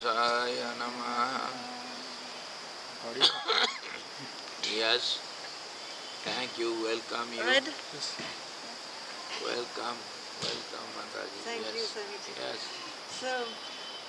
Saya Namaha. Yes, thank you. Welcome you. Red? Welcome, welcome, Mataji. Thank you, Yes, Swamiji. yes. So,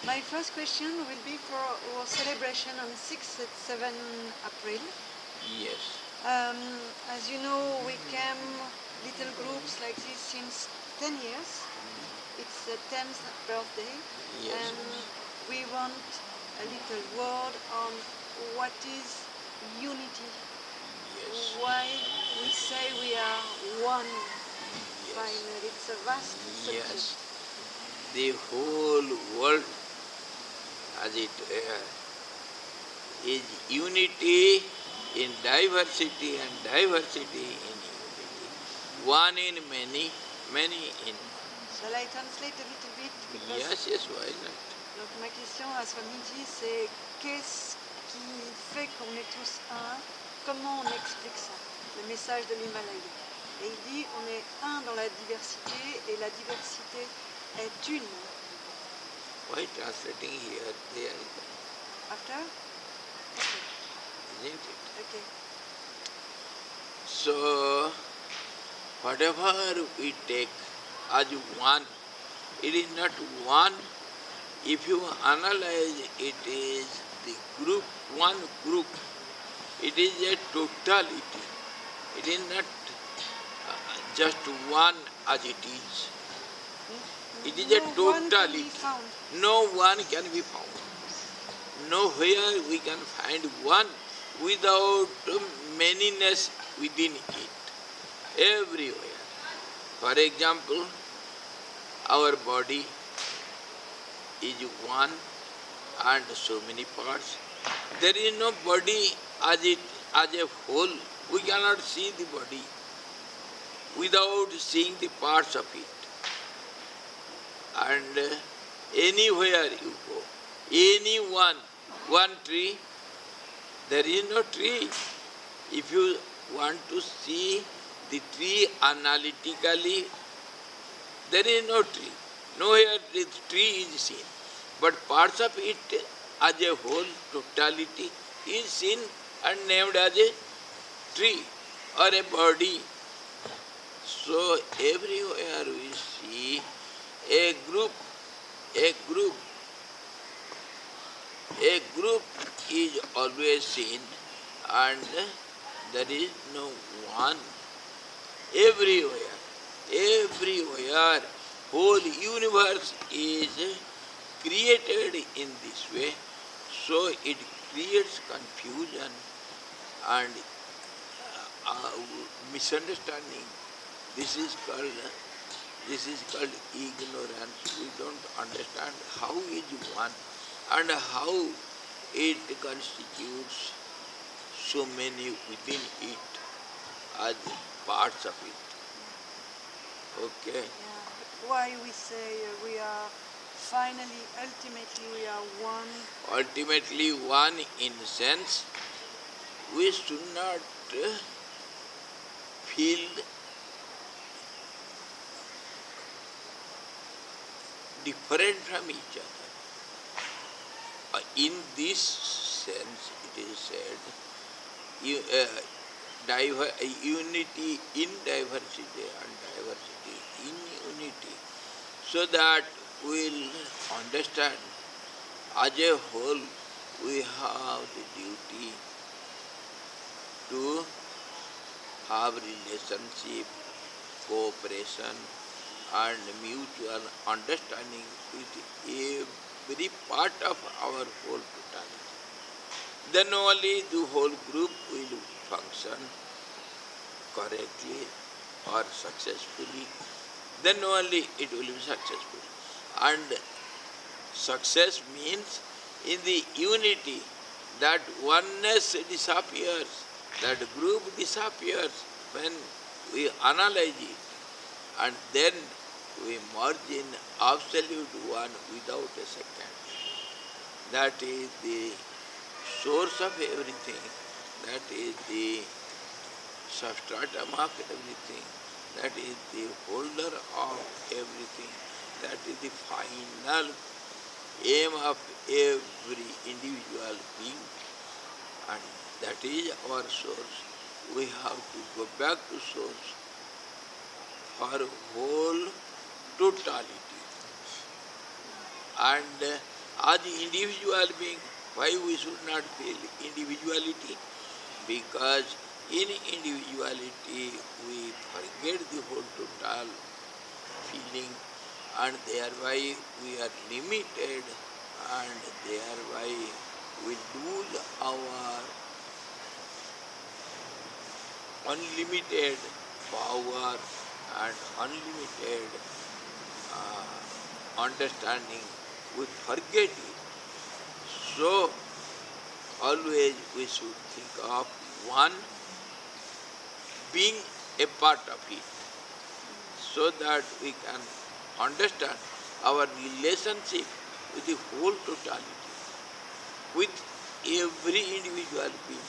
my first question will be for our celebration on 6th and 7th April. Yes. As you know, we came little groups like this since 10 years. It's the 10th birthday. Yes. And we want a little word on what is unity. Yes. Why we say we are one. Yes. Finally, it's a vast subject. Yes. The whole world, as it is unity in diversity and diversity in unity. One in many, many in one. Shall I translate a little bit? Yes, yes, why not? Donc ma question à Swamiji, c'est qu'est-ce qui fait qu'on est tous un? Comment on explique ça? Le message de l'Himalaya. Et il dit on est un dans la diversité et la diversité est une. Why translating here, there, After? Okay. isn't it? Okay. So, whatever we take as one, it is not one. If you analyze, it is the group, one group. It is a totality. It is not just one as it is. It is a totality. No one can be found. Nowhere we can find one without manyness within it. Everywhere. For example, our body is one and so many parts. There is no body as a whole. We cannot see the body without seeing the parts of it. And anywhere you go, one tree, there is no tree. If you want to see the tree analytically, there is no tree. Nowhere the tree is seen. But parts of it as a whole, totality, is seen and named as a tree or a body. So everywhere we see a group is always seen, and there is no one. Everywhere, whole universe is created in this way, so it creates confusion and misunderstanding. This is called ignorance. We don't understand how is one and how it constitutes so many within it as parts of it. Okay? Yeah. Why we say we are finally, ultimately we are one? Ultimately one in sense, we should not feel different from each other. In this sense, it is said, unity in diversity and diversity in unity, so that we'll understand as a whole we have the duty to have relationship, cooperation and mutual understanding with every part of our whole totality. Then only the whole group will function correctly or successfully. Then only it will be successful. And success means in the unity that oneness disappears, that group disappears when we analyze it, and then we merge in absolute one without a second. That is the source of everything. That is the substratum of everything. That is the holder of everything. That is the final aim of every individual being, and that is our source. We have to go back to source for whole totality. And as individual being, why we should not feel individuality? Because in individuality we forget the whole total feeling, and thereby we are limited, and thereby we lose our unlimited power and unlimited understanding. We forget it. So always we should think of one being a part of it, so that we can understand our relationship with the whole totality, with every individual being,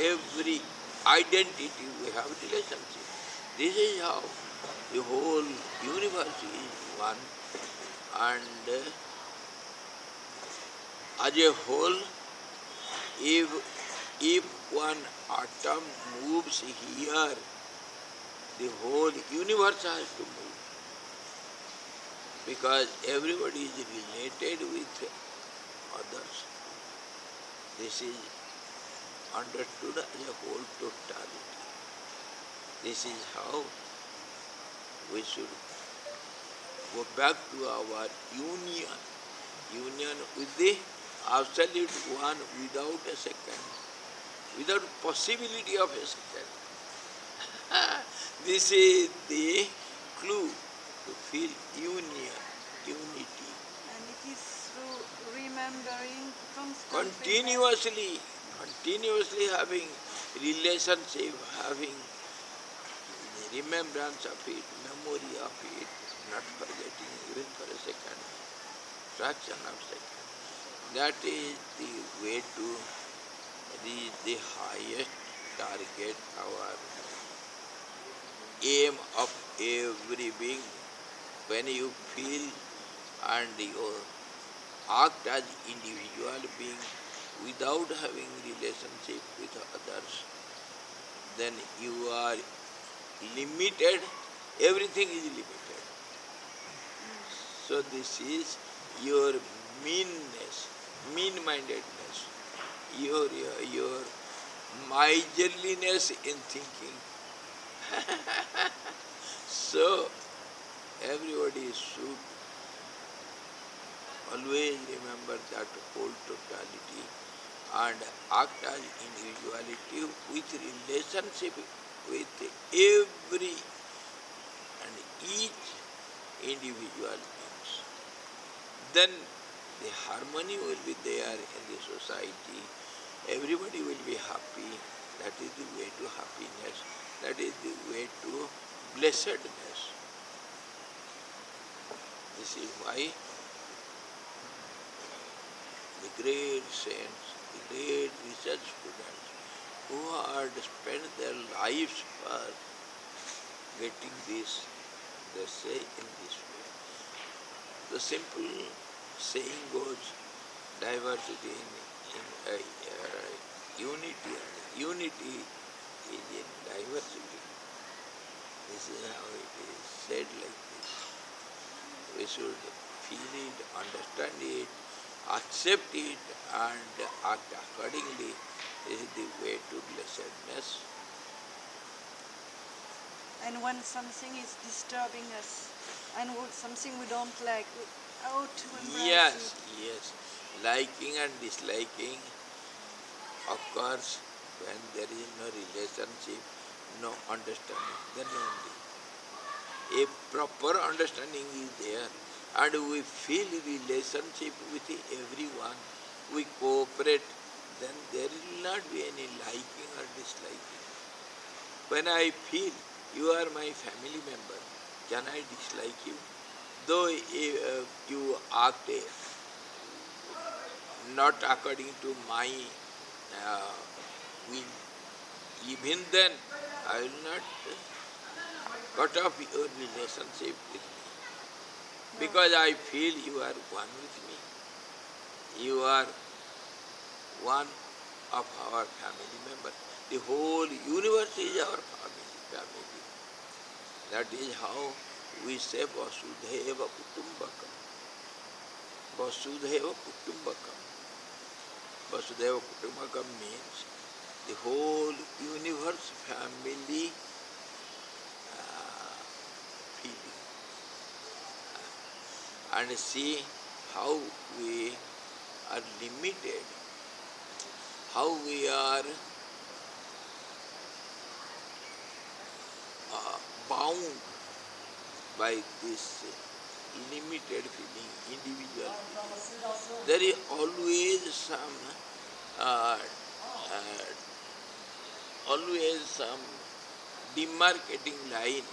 every identity we have relationship. This is how the whole universe is one, and as a whole, if one atom moves here, the whole universe has to move, because everybody is related with others. This is understood as a whole totality. This is how we should go back to our union with the absolute one, without a second, without possibility of a second. This is the clue to feel union, unity. And it is through remembering Continuously having relationship, having the remembrance of it, memory of it, not forgetting even for a second, fraction of second. That is the way to reach the highest target, our aim of every being. When you feel and you act as individual being without having relationship with others, then you are limited. Everything is limited. So this is your meanness, mean-mindedness, your miserliness in thinking. So everybody should always remember that whole totality and act as individuality with relationship with every and each individual beings. Then the harmony will be there in the society. Everybody will be happy. That is the way to happiness. That is the way to blessedness. This is why the great saints, the great research students who had spent their lives for getting this, they say in this way. The simple saying goes, diversity in unity, and unity is in diversity. This is how it is said like this. We should feel it, understand it, accept it, and act accordingly. This is the way to blessedness. And when something is disturbing us, and something we don't like, how to embrace it. Yes. Liking and disliking occurs when there is no relationship, no understanding. Then only a proper understanding is there, and we feel relationship with everyone, we cooperate, then there will not be any liking or disliking. When I feel you are my family member, can I dislike you? Though you act not according to my will, even then I will not cut off your relationship with me, because I feel you are one with me. You are one of our family members. The whole universe is our family. That is how we say Vasudhaiva Kutumbakam. Vasudhaiva Kutumbakam. Vasudhaiva Kutumbakam means the whole universe family feeling. And see how we are limited, how we are bound by this limited feeling, individual feeling. There is always some demarcating line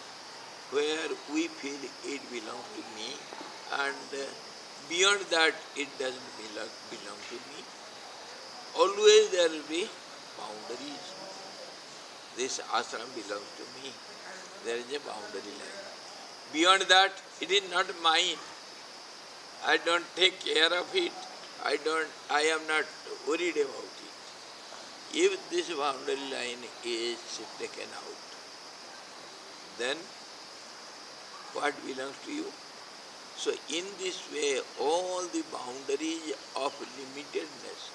where we feel it belongs to me, and beyond that it doesn't belong to me. Always there will be boundaries. This ashram belongs to me. There is a boundary line. Beyond that, it is not mine. I don't take care of it. I am not worried about it. If this boundary line is taken out, then what belongs to you? So in this way, all the boundaries of limitedness,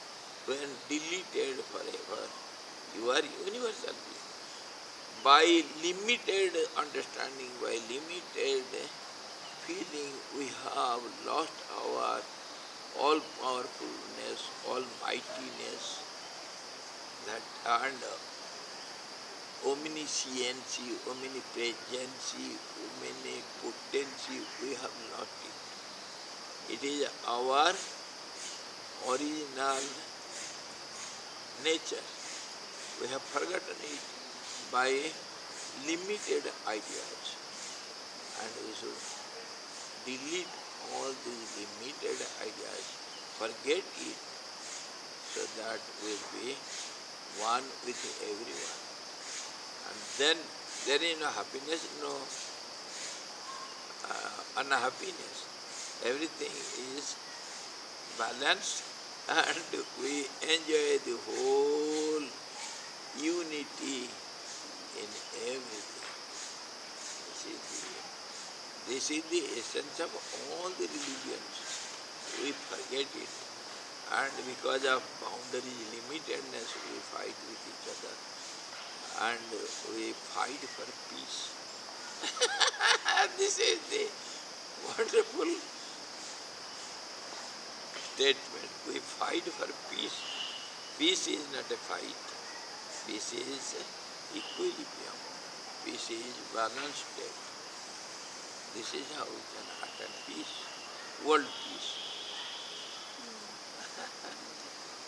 when deleted forever, you are universal being. By limited understanding, by limited feeling, we have lost our all-powerfulness, almightiness, that and omnisciency, omnipresency, omnipotency, we have lost it. It is our original nature. We have forgotten it by limited ideas. And we should delete all these limited ideas, forget it, so that we'll be one with everyone. And then there is no happiness, no unhappiness. Everything is balanced and we enjoy the whole unity in everything. This is the essence of all the religions. We forget it. And because of boundary limitedness, we fight with each other. And we fight for peace. This is the wonderful statement. We fight for peace. Peace is not a fight. Peace is equilibrium. Peace is balanced state. This is how we can attain peace, world peace.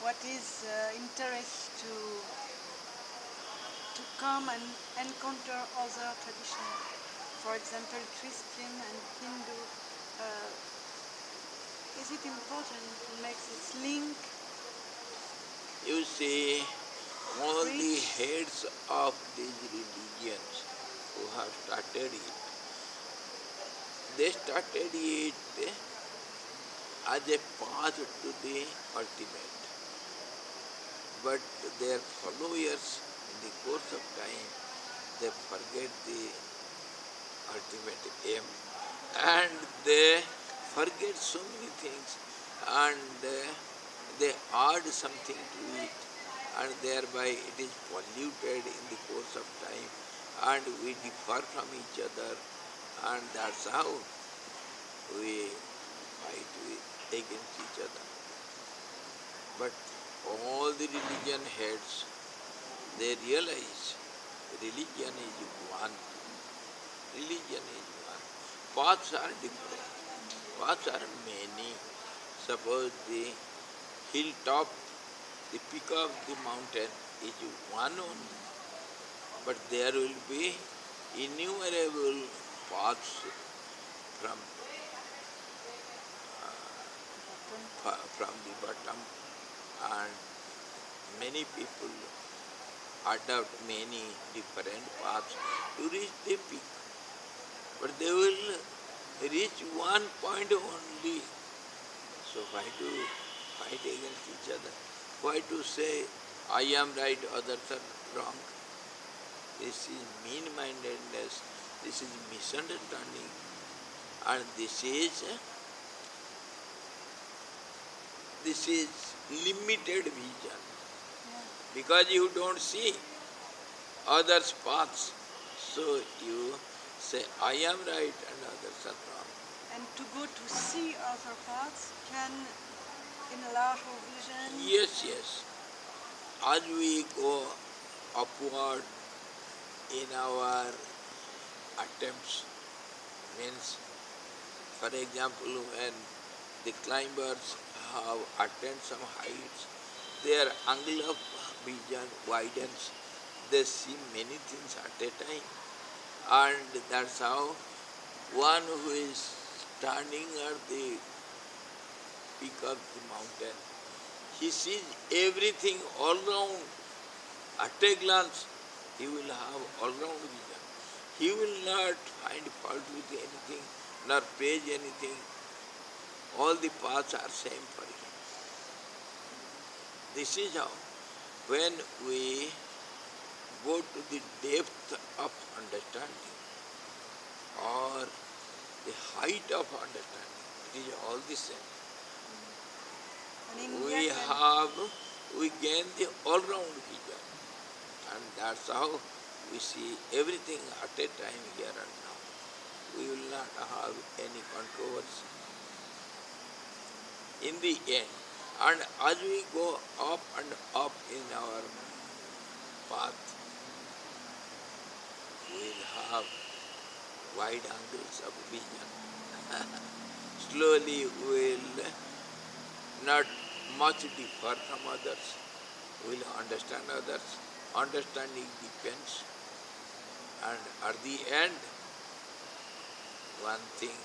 What is interest to come and encounter other traditions? For example, Christian and Hindu. Is it important to make this link? You see, all the heads of these religions who have started it, they started it as a path to the ultimate. But their followers, in the course of time, they forget the ultimate aim and they forget so many things and they add something to it and thereby it is polluted in the course of time and we differ from each other and that's how we fight against each other. But all the religion heads, they realize religion is one. Religion is one. Paths are different. Paths are many. Suppose the hilltop, the peak of the mountain is one only. But there will be innumerable paths from the bottom and many people adopt many different paths to reach the peak. But they will reach one point only. So why to fight against each other. Why to say I am right, others are wrong? This is mean-mindedness, this is misunderstanding, and this is limited vision. Because you don't see others' paths, so you say I am right and others are wrong. And to go to see other paths can enlarge our vision. Yes, yes. As we go upward in our attempts, means, for example, when the climbers have attained some heights, their angle of vision widens. They see many things at a time. And that's how one who is standing at the peak of the mountain, he sees everything all round. At a glance, he will have all round vision. He will not find fault with anything, nor praise anything. All the paths are same for him. This is how, when we go to the depth of understanding or the height of understanding, it is all the same. And in We gain the all-round vision, and that's how we see everything at a time here and now. We will not have any controversy. In the end, and as we go up and up in our path, we will have wide angles of vision. Slowly we will not much differ from others. We will understand others. Understanding depends. And at the end, one thing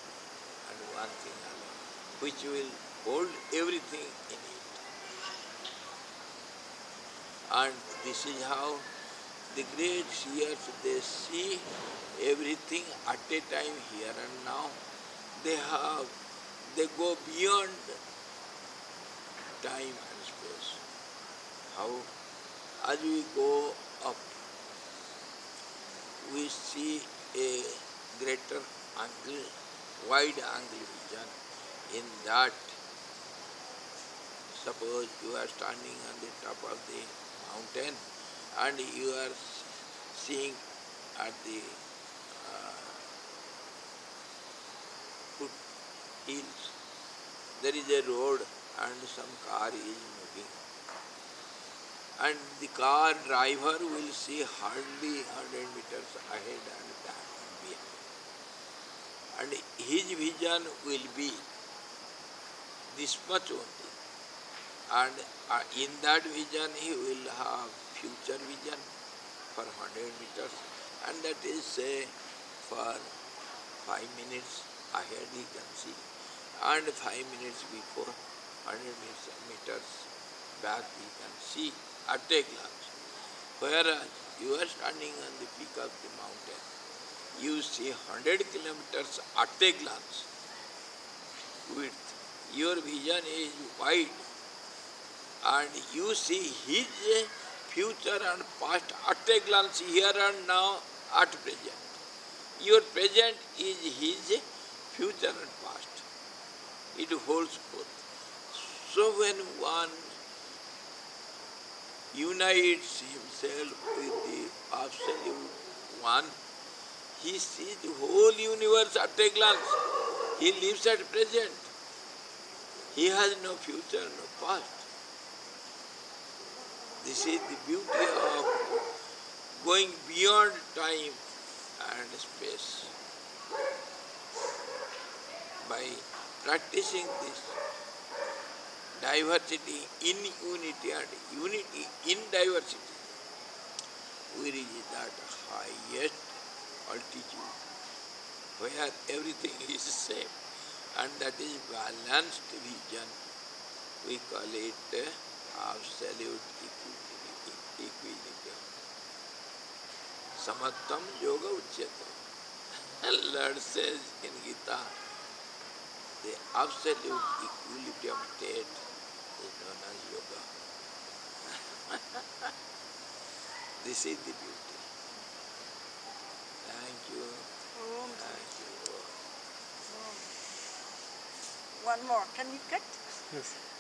and one thing alone, which will hold everything in it. And this is how the great seers, they see everything at a time here and now. They go beyond time and space. How? As we go up, we see a greater angle, wide angle vision. In that, suppose you are standing on the top of the mountain and you are seeing at the foot hills, there is a road and some car is moving. And the car driver will see hardly 100 meters ahead and that behind. And his vision will be this much only. And in that vision he will have future vision for 100 meters. And that is, say, for 5 minutes ahead he can see. And 5 minutes before, 100 meters back he can see at a glance. Whereas you are standing on the peak of the mountain, you see 100 kilometers at a glance width. Your vision is wide and you see his future and past at a glance here and now at present. Your present is his future and past. It holds both. So when one unites himself with the Absolute One, he sees the whole universe at a glance. He lives at present. He has no future, no past. This is the beauty of going beyond time and space. By practicing this diversity in unity and unity in diversity, we reach that highest altitude where everything is same, and that is balanced vision. We call it absolute equilibrium. Samattam yoga uchyatam. Lord says in Gita, the absolute equilibrium state is known as yoga. This is the beauty. Thank you. Om. Thank you. One more. Can we cut? Yes.